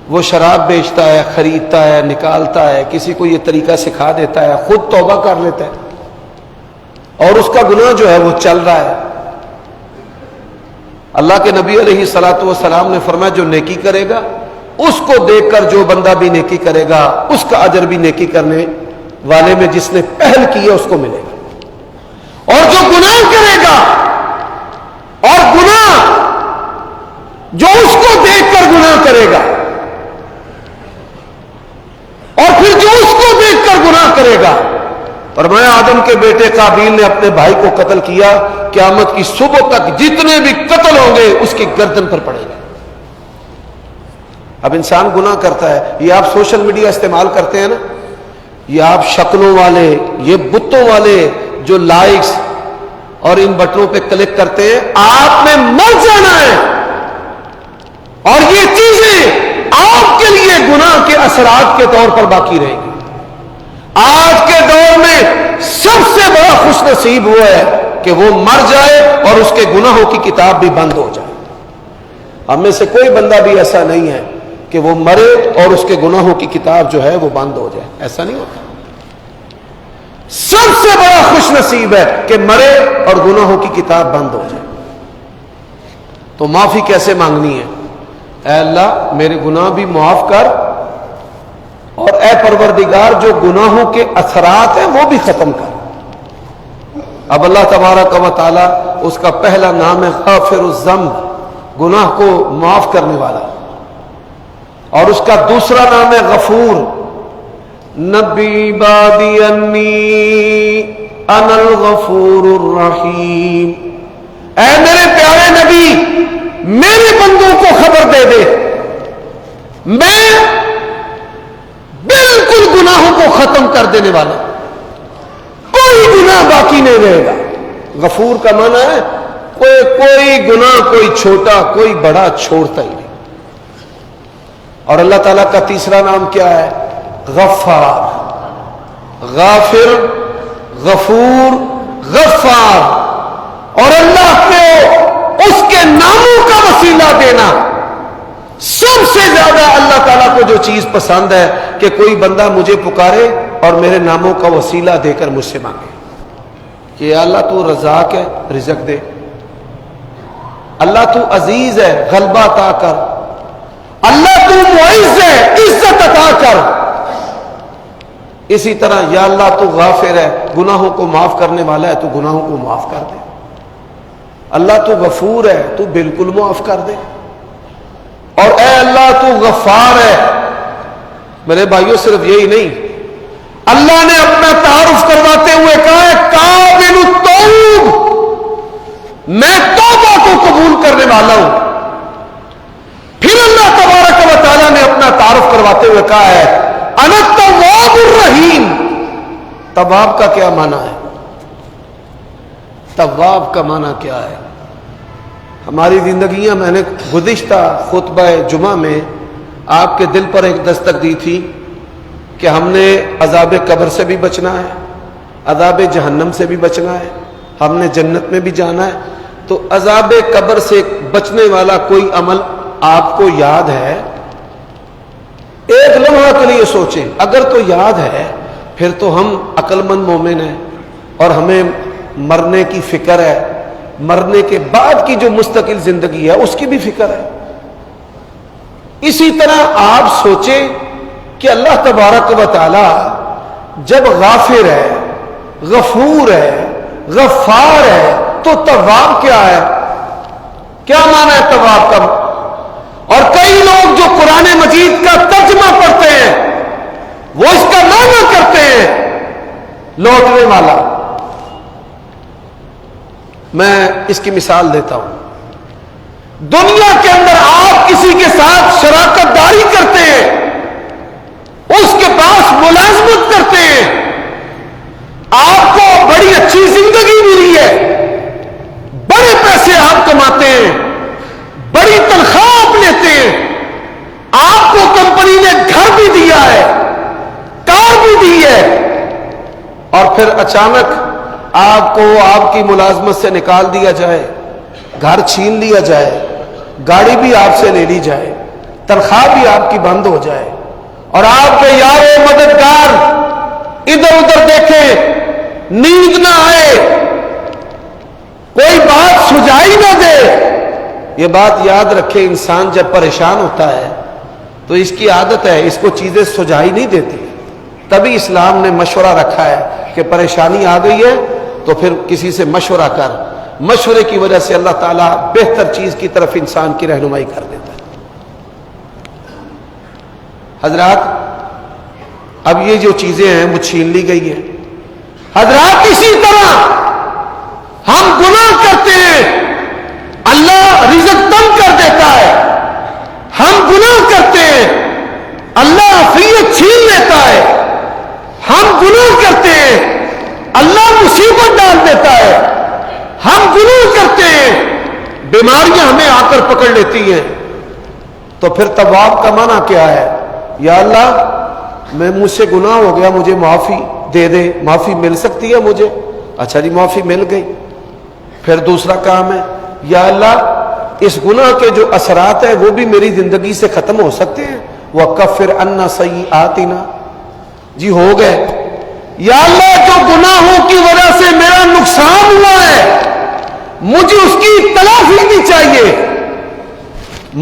وہ شراب بیچتا ہے، خریدتا ہے، نکالتا ہے، کسی کو یہ طریقہ سکھا دیتا ہے، خود توبہ کر لیتا ہے اور اس کا گناہ جو ہے وہ چل رہا ہے۔ اللہ کے نبی علیہ الصلوۃ والسلام نے فرمایا جو نیکی کرے گا اس کو دیکھ کر جو بندہ بھی نیکی کرے گا اس کا اجر بھی نیکی کرنے والے میں جس نے پہل کی ہے اس کو ملے گا، اور جو گناہ کرے گا اور گناہ جو اس کو دیکھ کر گناہ کرے گا اور پھر جو اس کو دیکھ کر گناہ کرے گا، فرمایا آدم کے بیٹے قابیل نے اپنے بھائی کو قتل کیا، قیامت کی صبح تک جتنے بھی قتل ہوں گے اس کی گردن پر پڑے گا۔ اب انسان گناہ کرتا ہے، یہ آپ سوشل میڈیا استعمال کرتے ہیں نا، یہ آپ شکلوں والے، یہ بتوں والے جو لائکس اور ان بٹنوں پہ کلک کرتے ہیں، آپ نے مر جانا ہے اور یہ چیزیں آپ کے لیے گناہ کے اثرات کے طور پر باقی رہیں گی۔ آج کے دور میں سب سے بڑا خوش نصیب وہ ہے کہ وہ مر جائے اور اس کے گناہوں کی کتاب بھی بند ہو جائے۔ ہم میں سے کوئی بندہ بھی ایسا نہیں ہے کہ وہ مرے اور اس کے گناہوں کی کتاب جو ہے وہ بند ہو جائے، ایسا نہیں ہوتا۔ سب سے بڑا خوش نصیب ہے کہ مرے اور گناہوں کی کتاب بند ہو جائے۔ تو معافی کیسے مانگنی ہے؟ اے اللہ میرے گناہ بھی معاف کر، اور اے پروردگار جو گناہوں کے اثرات ہیں وہ بھی ختم کر۔ اب اللہ تبارک و تعالی اس کا پہلا نام ہے غافر الذنب، گناہ کو معاف کرنے والا، اور اس کا دوسرا نام ہے غفور، نبی عبادی انی انا الغفور الرحیم، اے میرے پیارے نبی میرے بندوں کو خبر دے دے میں بالکل گناہوں کو ختم کر دینے والا، کوئی گناہ باقی نہیں رہے گا۔ غفور کا معنی ہے کوئی گناہ، کوئی چھوٹا کوئی بڑا چھوڑتا ہی نہیں۔ اور اللہ تعالیٰ کا تیسرا نام کیا ہے؟ غفار، غافر، غفور، غفار، اور اللہ کو اس کے ناموں کا وسیلہ دینا۔ سب سے زیادہ اللہ تعالیٰ کو جو چیز پسند ہے کہ کوئی بندہ مجھے پکارے اور میرے ناموں کا وسیلہ دے کر مجھ سے مانگے کہ اللہ تو رزاق ہے رزق دے، اللہ تو عزیز ہے غلبہ عطا کر، اللہ تو معز ہے عزت عطا کر۔ اسی طرح یا اللہ تو غافر ہے گناہوں کو معاف کرنے والا ہے، تو گناہوں کو معاف کر دے۔ اللہ تو غفور ہے تو بالکل معاف کر دے، اور اے اللہ تو غفار ہے۔ میرے بھائیوں صرف یہی نہیں، اللہ نے اپنا تعارف کرواتے ہوئے کہا ہے قابل التوب، میں توبہ کو قبول کرنے والا ہوں۔ پھر اللہ تبارک و تعالیٰ نے اپنا تعارف کرواتے ہوئے کہا ہے انا التواب الرحیم۔ تواب کا کیا معنی ہے؟ تواب کا معنی کیا ہے؟ ہماری زندگیاں، میں نے گزشتہ خطبہ جمعہ میں آپ کے دل پر ایک دستک دی تھی کہ ہم نے عذاب قبر سے بھی بچنا ہے، عذاب جہنم سے بھی بچنا ہے، ہم نے جنت میں بھی جانا ہے۔ تو عذاب قبر سے بچنے والا کوئی عمل آپ کو یاد ہے؟ ایک لمحہ کے لیے سوچیں، اگر تو یاد ہے پھر تو ہم عقل مند مومن ہیں اور ہمیں مرنے کی فکر ہے، مرنے کے بعد کی جو مستقل زندگی ہے اس کی بھی فکر ہے۔ اسی طرح آپ سوچیں کہ اللہ تبارک و تعالی جب غافر ہے، غفور ہے، غفار ہے، تو تواب کیا ہے؟ کیا معنی ہے تواب کا؟ اور کئی لوگ جو قرآن مجید کا ترجمہ پڑھتے ہیں وہ اس کا معنی کرتے ہیں لوٹنے والا۔ میں اس کی مثال دیتا ہوں۔ دنیا کے اندر آپ کسی کے ساتھ شراکت داری کرتے ہیں، اس کے پاس ملازمت کرتے ہیں، آپ کو بڑی اچھی زندگی ملی ہے، بڑے پیسے آپ کماتے ہیں، بڑی تنخواہ آپ لیتے ہیں، آپ کو کمپنی نے گھر بھی دیا ہے، کار بھی دی ہے، اور پھر اچانک آپ کو آپ کی ملازمت سے نکال دیا جائے، گھر چھین لیا جائے، گاڑی بھی آپ سے لے لی جائے، تنخواہ بھی آپ کی بند ہو جائے، اور آپ کے یار مددگار ادھر ادھر دیکھیں، نیند نہ آئے، کوئی بات سجائی نہ دے۔ یہ بات یاد رکھے، انسان جب پریشان ہوتا ہے تو اس کی عادت ہے، اس کو چیزیں سجائی نہیں دیتی۔ تبھی اسلام نے مشورہ رکھا ہے کہ پریشانی آ گئی ہے تو پھر کسی سے مشورہ کر، مشورے کی وجہ سے اللہ تعالیٰ بہتر چیز کی طرف انسان کی رہنمائی کر دیتا ہے۔ حضرات اب یہ جو چیزیں ہیں وہ چھین لی گئی ہیں۔ حضرات اسی طرح ہم گناہ کرتے ہیں، اللہ رزق تنگ کر دیتا ہے، ہم گناہ کرتے ہیں، اللہ عافیت چھین لیتا ہے، ہم گناہ کرتے ہیں، اللہ مصیبت ڈال دیتا ہے، ہم گناہ کرتے ہیں، بیماریاں ہمیں آ کر پکڑ لیتی ہیں۔ تو پھر تواب کا معنی کیا ہے؟ یا اللہ میں مجھ سے گناہ ہو گیا، مجھے معافی دے دے، معافی مل سکتی ہے مجھے؟ اچھا جی معافی مل گئی۔ پھر دوسرا کام ہے، یا اللہ اس گناہ کے جو اثرات ہیں وہ بھی میری زندگی سے ختم ہو سکتے ہیں، وَكَفِّرْ عَنَّا سَيِّئَاتِنَا، جی ہو گئے۔ یا اللہ جو گناہوں کی وجہ سے میرا نقصان ہوا ہے مجھے اس کی تلافی بھی چاہیے،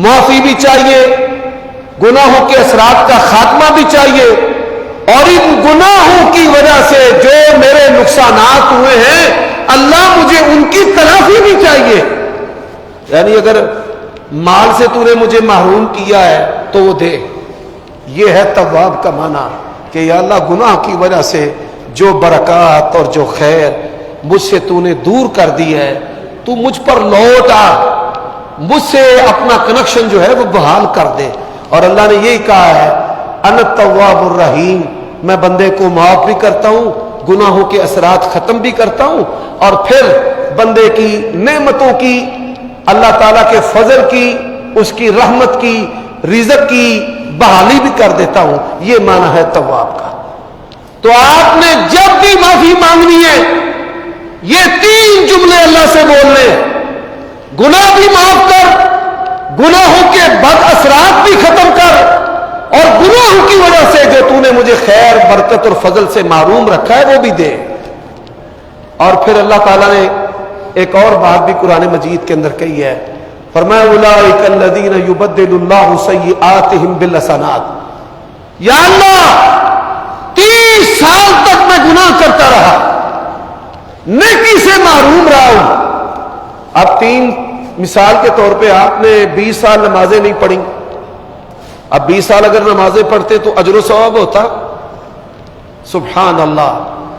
معافی بھی چاہیے، گناہوں کے اثرات کا خاتمہ بھی چاہیے، اور ان گناہوں کی وجہ سے جو میرے نقصانات ہوئے ہیں اللہ مجھے ان کی تلافی بھی چاہیے۔ یعنی اگر مال سے تو نے مجھے محروم کیا ہے تو وہ دے۔ یہ ہے تواب کا معنی کہ یا اللہ گناہ کی وجہ سے جو برکات اور جو خیر مجھ سے تو نے دور کر دی ہے تو مجھ پر لوٹ آ، مجھ سے اپنا کنیکشن جو ہے وہ بحال کر دے۔ اور اللہ نے یہی کہا ہے انا التواب الرحیم، میں بندے کو معاف بھی کرتا ہوں، گناہوں کے اثرات ختم بھی کرتا ہوں، اور پھر بندے کی نعمتوں کی، اللہ تعالیٰ کے فضل کی، اس کی رحمت کی، رزق کی بحالی بھی کر دیتا ہوں۔ یہ معنی ہے تواب کا۔ تو آپ نے جب بھی معافی مانگنی ہے یہ تین جملے اللہ سے بولنے، گناہ بھی معاف کر، گناہوں کے بد اثرات بھی ختم کر، اور گناہوں کی وجہ سے جو تو نے مجھے خیر برکت اور فضل سے محروم رکھا ہے وہ بھی دے۔ اور پھر اللہ تعالیٰ نے ایک اور بات بھی قرآن مجید کے اندر کہی ہے، فرمایا اولئک الذین یبدل اللہ سیئاتہم بالحسنات۔ یا اللہ 30 سال تک میں گناہ کرتا رہا، نیکی سے محروم رہا ہوں۔ اب مثال کے طور پہ آپ نے 20 سال نمازیں نہیں پڑھی، اب 20 سال اگر نمازیں پڑھتے تو اجر و ثواب ہوتا؟ سبحان اللہ،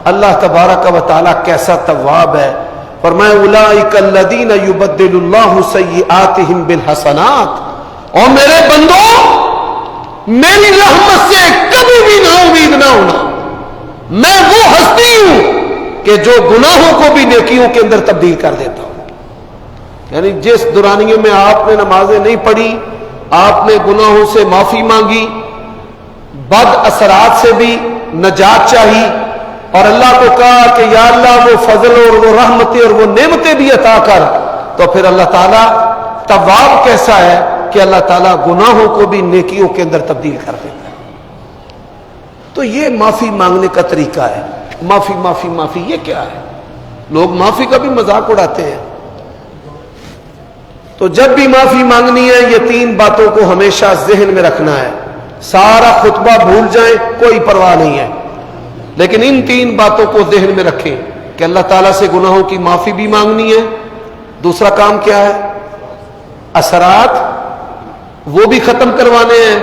اللہ تبارک و تعالیٰ کیسا تواب ہے۔ فرمایا اولئک الذین یبدل اللہ سیئاتہم بالحسنات، اور میرے بندوں میری رحمت سے کبھی بھی نا امید نہ ہونا، میں وہ ہستی ہوں کہ جو گناہوں کو بھی نیکیوں کے اندر تبدیل کر دیتا ہوں۔ یعنی جس دورانیے میں آپ نے نمازیں نہیں پڑھی، آپ نے گناہوں سے معافی مانگی، بد اثرات سے بھی نجات چاہی، اور اللہ کو کہا کہ یا اللہ وہ فضل اور وہ رحمتیں اور وہ نعمتیں بھی عطا کر، تو پھر اللہ تعالیٰ تواب کیسا ہے کہ اللہ تعالیٰ گناہوں کو بھی نیکیوں کے اندر تبدیل کر دیتا ہے۔ تو یہ معافی مانگنے کا طریقہ ہے۔ معافی معافی معافی یہ کیا ہے؟ لوگ معافی کا بھی مذاق اڑاتے ہیں۔ تو جب بھی معافی مانگنی ہے یہ تین باتوں کو ہمیشہ ذہن میں رکھنا ہے۔ سارا خطبہ بھول جائیں کوئی پرواہ نہیں ہے، لیکن ان تین باتوں کو ذہن میں رکھیں کہ اللہ تعالیٰ سے گناہوں کی معافی بھی مانگنی ہے، دوسرا کام کیا ہے؟ اثرات وہ بھی ختم کروانے ہیں،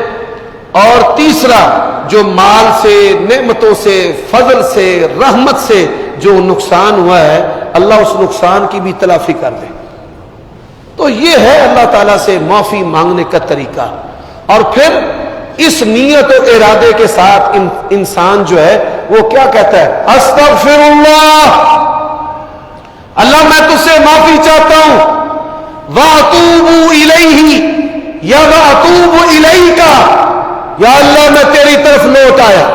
اور تیسرا جو مال سے، نعمتوں سے، فضل سے، رحمت سے جو نقصان ہوا ہے اللہ اس نقصان کی بھی تلافی کر دے۔ تو یہ ہے اللہ تعالیٰ سے معافی مانگنے کا طریقہ۔ اور پھر اس نیت و ارادے کے ساتھ انسان جو ہے وہ کیا کہتا ہے؟ استغفر اللہ، اللہ میں تجھ سے معافی چاہتا ہوں، واتوب الیہ یا واتوب الیک، یا اللہ میں تیری طرف لوٹ آیا،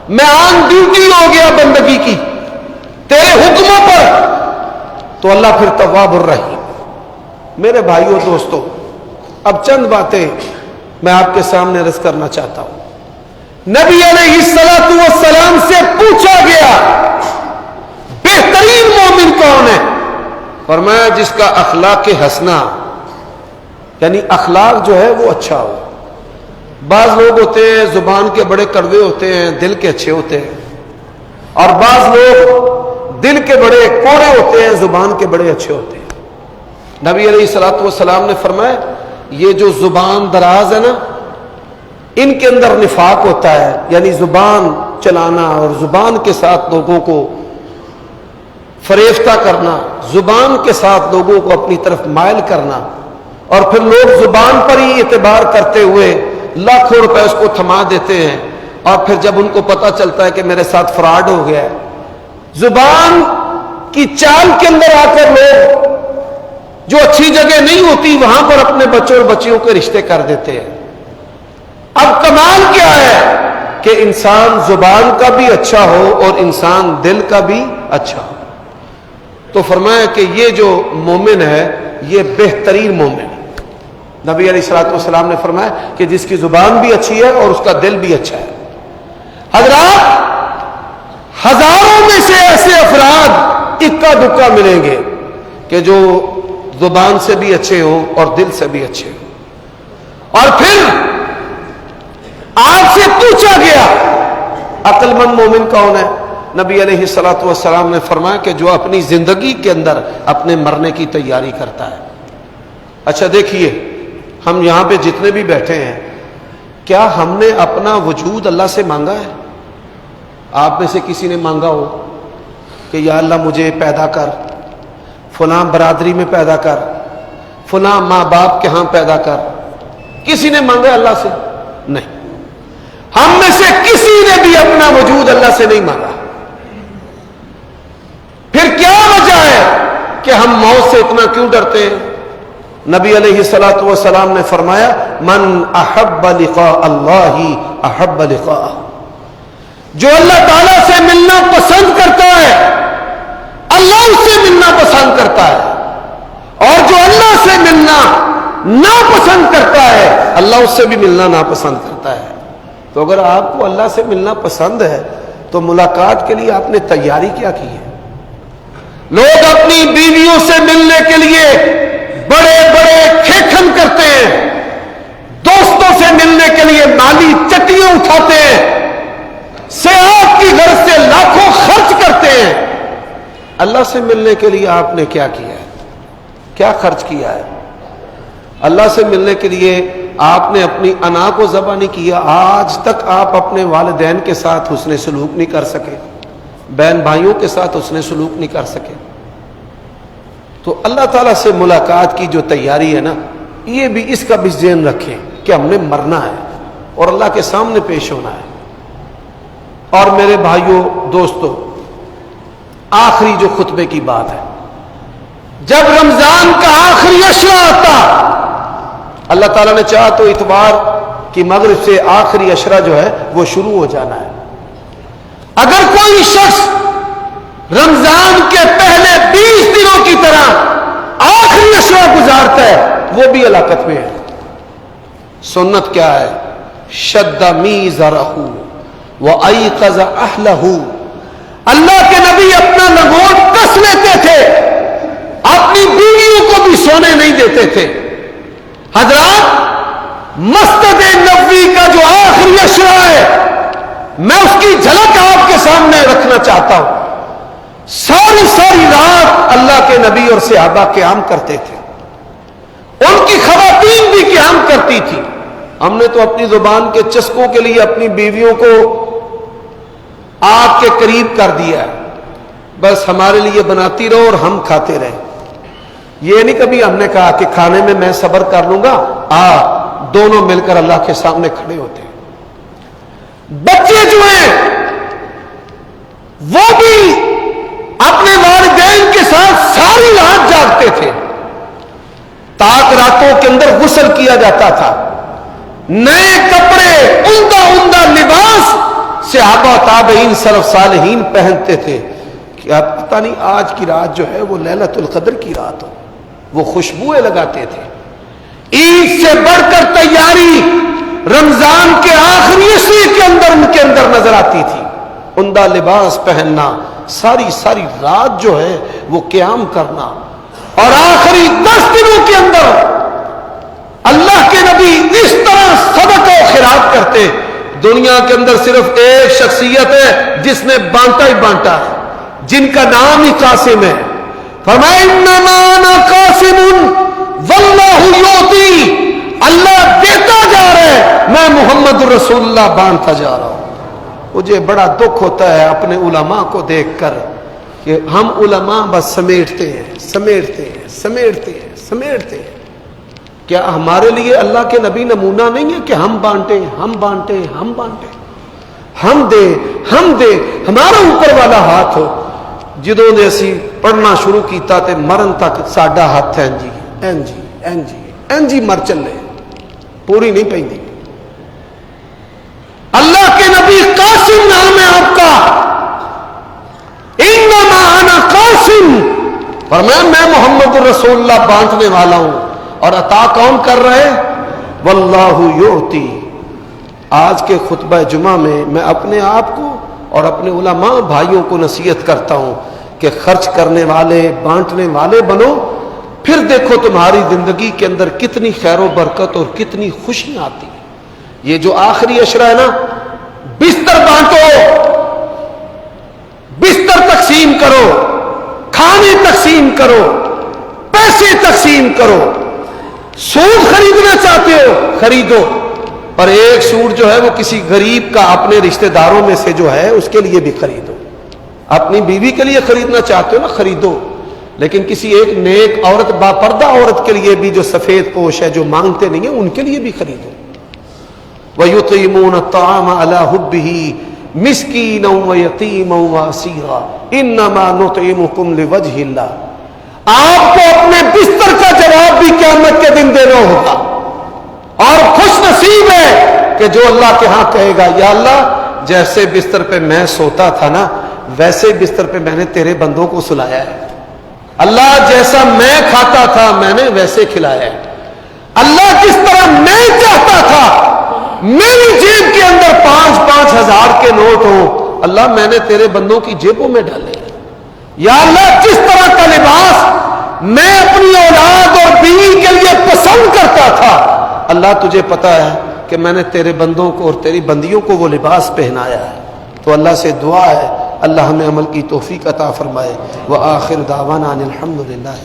میں آن ڈیوٹی ہو گیا بندگی کی تیرے حکموں پر، تو اللہ پھر تواب الرحیم۔ میرے بھائیوں دوستوں، اب چند باتیں میں آپ کے سامنے عرض کرنا چاہتا ہوں۔ نبی علیہ الصلوۃ والسلام سے پوچھا گیا بہترین مومن کون ہے؟ فرمایا جس کا اخلاق حسنہ، یعنی اخلاق جو ہے وہ اچھا ہو۔ بعض لوگ ہوتے ہیں زبان کے بڑے کڑوے ہوتے ہیں، دل کے اچھے ہوتے ہیں، اور بعض لوگ دل کے بڑے کوڑے ہوتے ہیں، زبان کے بڑے اچھے ہوتے ہیں۔ نبی علیہ الصلوۃ والسلام نے فرمایا یہ جو زبان دراز ہے نا، ان کے اندر نفاق ہوتا ہے، یعنی زبان چلانا اور زبان کے ساتھ لوگوں کو فریفتہ کرنا، زبان کے ساتھ لوگوں کو اپنی طرف مائل کرنا، اور پھر لوگ زبان پر ہی اعتبار کرتے ہوئے لاکھوں روپے اس کو تھما دیتے ہیں، اور پھر جب ان کو پتہ چلتا ہے کہ میرے ساتھ فراڈ ہو گیا ہے، زبان کی چال کے اندر آ کر لوگ جو اچھی جگہ نہیں ہوتی وہاں پر اپنے بچوں اور بچیوں کے رشتے کر دیتے ہیں۔ اب کمال کیا ہے کہ انسان زبان کا بھی اچھا ہو اور انسان دل کا بھی اچھا ہو۔ تو فرمایا کہ یہ جو مومن ہے یہ بہترین مومن ہے۔ نبی علیہ الصلوۃ والسلام نے فرمایا کہ جس کی زبان بھی اچھی ہے اور اس کا دل بھی اچھا ہے۔ حضرات، ہزاروں میں سے ایسے افراد اکا دکا ملیں گے کہ جو زبان سے بھی اچھے ہو اور دل سے بھی اچھے ہو۔ اور پھر آپ سے پوچھا گیا عقل مند مومن کون ہے؟ نبی علیہ الصلوۃ والسلام نے فرمایا کہ جو اپنی زندگی کے اندر اپنے مرنے کی تیاری کرتا ہے۔ اچھا دیکھیے، ہم یہاں پہ جتنے بھی بیٹھے ہیں، کیا ہم نے اپنا وجود اللہ سے مانگا ہے؟ آپ میں سے کسی نے مانگا ہو کہ یا اللہ مجھے پیدا کر، فلاں برادری میں پیدا کر، فلاں ماں باپ کے ہاں پیدا کر؟ کسی نے مانگا اللہ سے؟ نہیں۔ ہم میں سے کسی نے بھی اپنا وجود اللہ سے نہیں مانگا۔ پھر کیا وجہ ہے کہ ہم موت سے اتنا کیوں ڈرتے ہیں؟ نبی علیہ الصلوۃ والسلام نے فرمایا من احب لقاء اللہ احب لقاءہ، جو اللہ تعالیٰ سے ملنا پسند کرتا ہے اللہ اس سے ملنا پسند کرتا ہے، اور جو اللہ سے ملنا ناپسند کرتا ہے اللہ اس سے بھی ملنا ناپسند کرتا ہے۔ تو اگر آپ کو اللہ سے ملنا پسند ہے تو ملاقات کے لیے آپ نے تیاری کیا کی ہے؟ لوگ اپنی بیویوں سے ملنے کے لیے بڑے بڑے کھیکھن کرتے ہیں، دوستوں سے ملنے کے لیے مالی چٹیاں اٹھاتے ہیں، سیاحت کی غرض سے لاکھوں خرچ کرتے ہیں۔ اللہ سے ملنے کے لیے آپ نے کیا کیا ہے؟ کیا خرچ کیا ہے؟ اللہ سے ملنے کے لیے آپ نے اپنی انا کو ذبح نہیں کیا۔ آج تک آپ اپنے والدین کے ساتھ حسن سلوک نہیں کر سکے، بہن بھائیوں کے ساتھ حسن سلوک نہیں کر سکے۔ تو اللہ تعالیٰ سے ملاقات کی جو تیاری ہے نا، یہ بھی اس کا بھی ذہن رکھیں کہ ہم نے مرنا ہے اور اللہ کے سامنے پیش ہونا ہے۔ اور میرے بھائیوں دوستوں، آخری جو خطبے کی بات ہے، جب رمضان کا آخری عشرہ آتا، اللہ تعالیٰ نے چاہا تو اتوار کی مغرب سے آخری عشرہ جو ہے وہ شروع ہو جانا ہے۔ اگر کوئی شخص رمضان کے پہلے 20 دنوں کی طرح آخری عشرہ گزارتا ہے وہ بھی ہلاکت میں ہے۔ سنت کیا ہے؟ شد میزرہ وایقظ اہلہ، اللہ کے نبی اپنا لنگوٹ کس لیتے تھے، اپنی بیویوں کو بھی سونے نہیں دیتے تھے۔ حضرات، مسجد نبوی کا جو آخری عشرہ ہے میں اس کی جھلک آپ کے سامنے رکھنا چاہتا ہوں۔ ساری ساری رات اللہ کے نبی اور صحابہ قیام کرتے تھے، ان کی خواتین بھی قیام کرتی تھی۔ ہم نے تو اپنی زبان کے چسکوں کے لیے اپنی بیویوں کو آگ کے قریب کر دیا ہے، بس ہمارے لیے بناتی رہو اور ہم کھاتے رہے۔ یہ نہیں کبھی ہم نے کہا کہ کھانے میں میں صبر کر لوں گا، دونوں مل کر اللہ کے سامنے کھڑے ہوتے ہیں۔ بچے جو ہیں وہ بھی اپنے والدین کے ساتھ ساری رات جاگتے تھے، تاک راتوں کے اندر غسل کیا جاتا تھا، نئے کپڑے، عمدہ عمدہ لباس صحابہ تابعین سلف صالحین پہنتے تھے کہ اب پتہ نہیں آج کی رات جو ہے وہ لیلۃ القدر کی رات ہو، وہ خوشبوئیں لگاتے تھے۔ عید سے بڑھ کر تیاری رمضان کے آخری عشرے کے اندر ان کے اندر نظر آتی تھی، عمدہ لباس پہننا، ساری رات جو ہے وہ قیام کرنا، اور آخری 10 دنوں کے اندر اللہ کے نبی اس طرح صدقہ و خیرات کرتے۔ دنیا کے اندر صرف ایک شخصیت ہے جس نے بانٹا ہی بانٹا ہے، جن کا نام ہی قاسم ہے۔ فرمایا انما انا قاسم واللہ یعطی، اللہ دیتا جا رہا ہے، میں محمد رسول اللہ بانٹتا جا رہا ہوں۔ مجھے بڑا دکھ ہوتا ہے اپنے علماء کو دیکھ کر کہ ہم علماء بس سمیٹتے ہیں۔ کیا ہمارے لیے اللہ کے نبی نمونہ نہیں ہے کہ ہم بانٹیں، ہم دے ہمارا اوپر والا ہاتھ ہو۔ جدوں نے اسی پڑھنا شروع کیتا تے مرن تک ساڈا ہاتھ این جی مر چلے، پوری نہیں پہنی۔ اللہ کے نبی قاسم نام ہے آپ کا، انما انا قاسم، فرمایا میں محمد رسول اللہ بانٹنے والا ہوں، اور عطا کون کر رہے؟ واللہ یعطی۔ آج کے خطبہ جمعہ میں اپنے آپ کو اور اپنے علماء بھائیوں کو نصیحت کرتا ہوں کہ خرچ کرنے والے، بانٹنے والے بنو، پھر دیکھو تمہاری زندگی کے اندر کتنی خیر و برکت اور کتنی خوشیاں آتی ہیں۔ یہ جو آخری عشرہ ہے نا، بستر بانٹو، بستر تقسیم کرو، کھانے تقسیم کرو، پیسے تقسیم کرو۔ سوٹ خریدنا چاہتے ہو خریدو، پر ایک سوٹ جو ہے وہ کسی غریب کا اپنے رشتہ داروں میں سے جو ہے اس کے لیے بھی خریدو۔ اپنی بیوی کے لیے خریدنا چاہتے ہو نا، خریدو، لیکن کسی ایک نیک عورت، باپردہ عورت کے لیے بھی جو سفید پوش ہے، جو مانگتے نہیں ہیں، ان کے لیے بھی خریدو۔ وَيُطْعِمُونَ الطَّعَامَ عَلَىٰ حُبِّهِ مِسْكِينًا وَيَتِيمًا وَأَسِيرًا إِنَّمَا نُطْعِمُكُمْ لِوَجْهِ اللَّهِ۔ آپ کو اپنے بستر کا جواب بھی قیامت کے دن دینا ہوگا، اور خوش نصیب ہے کہ جو اللہ کے ہاں کہے گا یا اللہ جیسے بستر پہ میں سوتا تھا نا، ویسے بستر پہ میں نے تیرے بندوں کو سلایا ہے۔ اللہ جیسا میں کھاتا تھا میں نے ویسے کھلایا ہے۔ اللہ جس طرح میں چاہتا تھا میری جیب کے اندر 5-5 ہزار کے نوٹ ہوں، اللہ میں نے تیرے بندوں کی جیبوں میں ڈالے۔ یا اللہ جس طرح کا لباس میں اپنی اولاد اور بیوی کے لیے پسند کرتا تھا، اللہ تجھے پتا ہے کہ میں نے تیرے بندوں کو اور تیری بندیوں کو وہ لباس پہنایا ہے۔ تو اللہ سے دعا ہے اللہ ہمیں عمل کی توفیق عطا فرمائے۔ وآخر دعوانا ان الحمد للہ۔